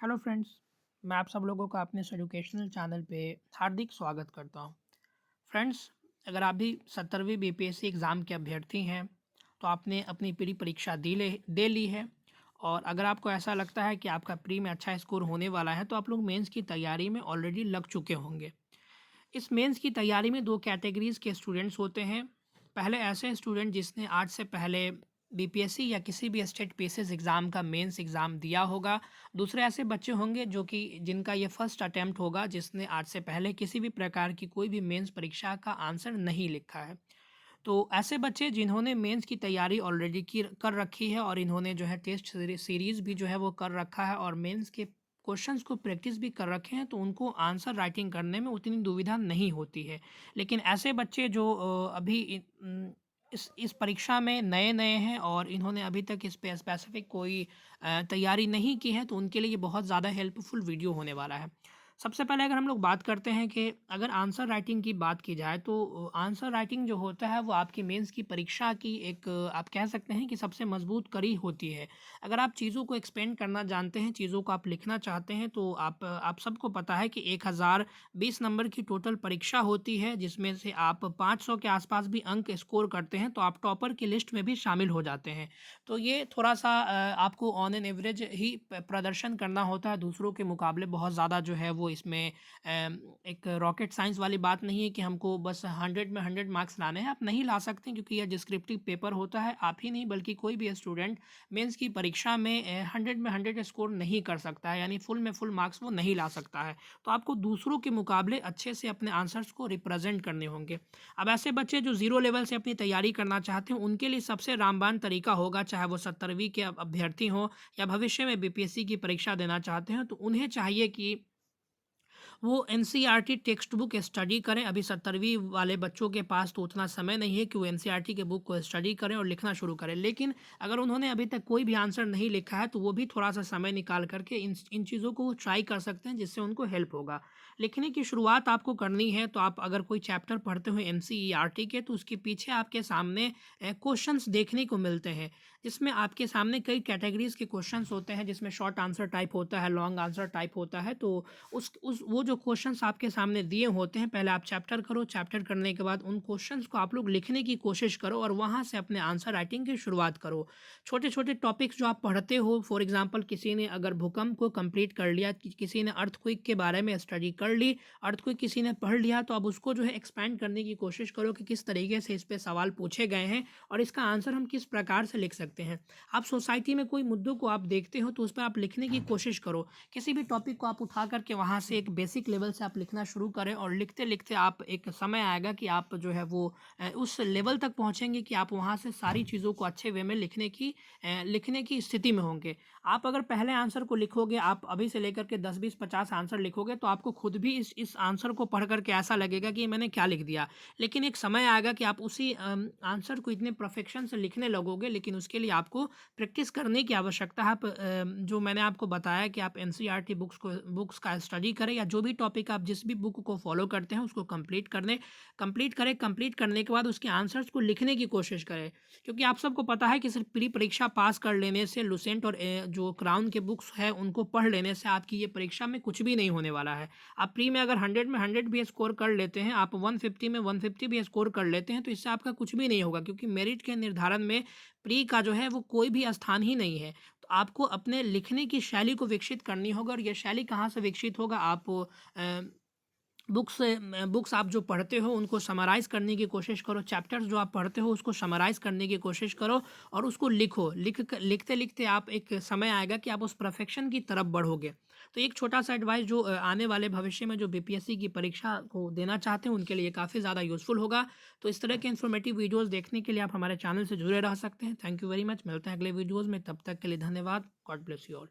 Hello friends, मैं आप सब लोगों का अपने इस एजुकेशनल चैनल पे हार्दिक स्वागत करता हूँ। फ्रेंड्स, अगर आप भी 70वीं बीपीएससी एग्ज़ाम के अभ्यर्थी हैं तो आपने अपनी प्री परीक्षा दे ली है। और अगर आपको ऐसा लगता है कि आपका प्री में अच्छा स्कोर होने वाला है तो आप लोग मेंस की तैयारी में ऑलरेडी लग चुके होंगे। इस मेंस की तैयारी में दो कैटेगरीज़ के स्टूडेंट्स होते हैं। पहले ऐसे स्टूडेंट जिसने आज से पहले बीपीएससी या किसी भी स्टेट पीसीएस एग्ज़ाम का मेंस एग्ज़ाम दिया होगा। दूसरे ऐसे बच्चे होंगे जो कि जिनका ये फर्स्ट अटेम्प्ट होगा, जिसने आज से पहले किसी भी प्रकार की कोई भी मेंस परीक्षा का आंसर नहीं लिखा है। तो ऐसे बच्चे जिन्होंने मेंस की तैयारी ऑलरेडी की कर रखी है और इन्होंने जो है टेस्ट सीरीज़ भी जो है वो कर रखा है और मेंस के क्वेश्चंस को प्रैक्टिस भी कर रखे हैं, तो उनको आंसर राइटिंग करने में उतनी दुविधा नहीं होती है। लेकिन ऐसे बच्चे जो अभी इस परीक्षा में नए-नए हैं और इन्होंने अभी तक इस पे स्पेसिफ़िक कोई तैयारी नहीं की है, तो उनके लिए ये बहुत ज़्यादा हेल्पफुल वीडियो होने वाला है। सबसे पहले अगर हम लोग बात करते हैं कि अगर आंसर राइटिंग की बात की जाए तो आंसर राइटिंग जो होता है वो आपकी मेंस की परीक्षा की एक आप कह सकते हैं कि सबसे मजबूत कड़ी होती है। अगर आप चीज़ों को एक्सपेंड करना जानते हैं, चीज़ों को आप लिखना चाहते हैं, तो आप सबको पता है कि 1020 नंबर की टोटल परीक्षा होती है, जिसमें से आप 500 के आसपास भी अंक स्कोर करते हैं तो आप टॉपर की लिस्ट में भी शामिल हो जाते हैं। तो ये थोड़ा-सा आपको ऑन एन एवरेज ही प्रदर्शन करना होता है, दूसरों के मुकाबले बहुत ज़्यादा जो है वो इसमें एक रॉकेट साइंस वाली बात नहीं है कि हमको बस 100 में 100 मार्क्स लाने हैं। आप नहीं ला सकते क्योंकि यह डिस्क्रिप्टिव पेपर होता है। आप ही नहीं बल्कि कोई भी स्टूडेंट मेंस की परीक्षा में 100 में 100 स्कोर नहीं कर सकता है, यानी फुल में फुल मार्क्स वो नहीं ला सकता है। तो आपको दूसरों के मुकाबले अच्छे से अपने आंसर्स को रिप्रेजेंट करने होंगे। अब ऐसे बच्चे जो ज़ीरो लेवल से अपनी तैयारी करना चाहते हैं, उनके लिए सबसे रामबाण तरीका होगा, चाहे वो 70वीं के अभ्यर्थी हों या भविष्य में बीपीएससी की परीक्षा देना चाहते हैं, तो उन्हें चाहिए कि वो एनसीईआरटी टेक्स्ट बुक स्टडी करें। अभी 70वीं वाले बच्चों के पास तो उतना समय नहीं है कि वो एनसीईआरटी के बुक को स्टडी करें और लिखना शुरू करें। लेकिन अगर उन्होंने अभी तक कोई भी आंसर नहीं लिखा है, तो वो भी थोड़ा-सा समय निकाल कर के इन इन चीज़ों को ट्राई कर सकते हैं, जिससे उनको हेल्प होगा। लिखने की शुरुआत आपको करनी है, तो आप अगर कोई चैप्टर पढ़ते हो एनसीईआरटी के, तो उसके पीछे आपके सामने क्वेश्चन्स देखने को मिलते हैं, जिसमें आपके सामने कई कैटेगरीज़ के क्वेश्चन्स होते हैं, जिसमें शॉर्ट आंसर टाइप होता है, लॉन्ग आंसर टाइप होता है। तो उस वो जो क्वेश्चंस आपके सामने दिए होते हैं, पहले आप चैप्टर करो, चैप्टर करने के बाद उन क्वेश्चंस को आप लोग लिखने की कोशिश करो और वहाँ से अपने आंसर राइटिंग की शुरुआत करो। छोटे-छोटे टॉपिक्स जो आप पढ़ते हो, फॉर एग्ज़ाम्पल किसी ने अगर भूकंप को कंप्लीट कर लिया, किसी ने अर्थक्वेक के बारे में स्टडी कर ली, अर्थक्वेक किसी ने पढ़ लिया, तो अब उसको जो है एक्सपैंड करने की कोशिश करो कि किस तरीके से इस पे सवाल पूछे गए हैं और इसका आंसर हम किस प्रकार से लिख सकते हैं। आप सोसाइटी में कोई मुद्दों को आप देखते हो, तो उस पे आप लिखने की कोशिश करो। किसी भी टॉपिक को आप उठा कर के वहाँ से एक बेसिक लेवल से आप लिखना शुरू करें और लिखते-लिखते आप एक समय आएगा कि आप जो है वो उस लेवल तक पहुँचेंगे कि आप वहाँ से सारी चीज़ों को अच्छे वे में लिखने की स्थिति में होंगे। आप अगर पहले आंसर को लिखोगे, आप अभी से लेकर के 10, 20, 50 आंसर लिखोगे, तो आपको खुद भी इस आंसर को पढ़ कर के ऐसा लगेगा कि मैंने क्या लिख दिया। लेकिन एक समय आएगा कि आप उसी आंसर को इतने परफेक्शन से लिखने लगोगे, लेकिन उसके लिए आपको प्रैक्टिस करने की आवश्यकता है। आप जो मैंने आपको बताया कि आप एनसीईआरटी बुक्स का स्टडी करें या जो भी टॉपिक आप जिस भी बुक को फॉलो करते हैं उसको कंप्लीट करने के बाद उसके आंसर्स को लिखने की कोशिश करें। क्योंकि आप सबको पता है कि सिर्फ प्री परीक्षा पास कर लेने से, लुसेंट और जो क्राउन के बुक्स हैं उनको पढ़ लेने से आपकी ये परीक्षा में कुछ भी नहीं होने वाला है। आप प्री में अगर 100 में 100 भी स्कोर कर लेते हैं, आप 150 में 150 भी स्कोर कर लेते हैं, तो इससे आपका कुछ भी नहीं होगा, क्योंकि मेरिट के निर्धारण में प्री का जो है वो कोई भी स्थान ही नहीं है। तो आपको अपने लिखने की शैली को विकसित करनी होगा और ये शैली कहाँ से विकसित होगा? आप बुक्स आप जो पढ़ते हो उनको समराइज़ करने की कोशिश करो, चैप्टर्स जो आप पढ़ते हो उसको समराइज़ करने की कोशिश करो और उसको लिखो। लिखते-लिखते आप एक समय आएगा कि आप उस परफेक्शन की तरफ बढ़ोगे। तो एक छोटा-सा एडवाइस जो आने वाले भविष्य में जो बीपीएससी की परीक्षा को देना चाहते हैं उनके लिए काफ़ी ज़्यादा यूज़फुल होगा। तो इस तरह के इन्फॉर्मेटिव वीडियोज़ देखने के लिए आप हमारे चैनल से जुड़े रह सकते हैं। Thank you very much. मिलते हैं अगले वीडियोज़ में, तब तक के लिए धन्यवाद। God bless you all.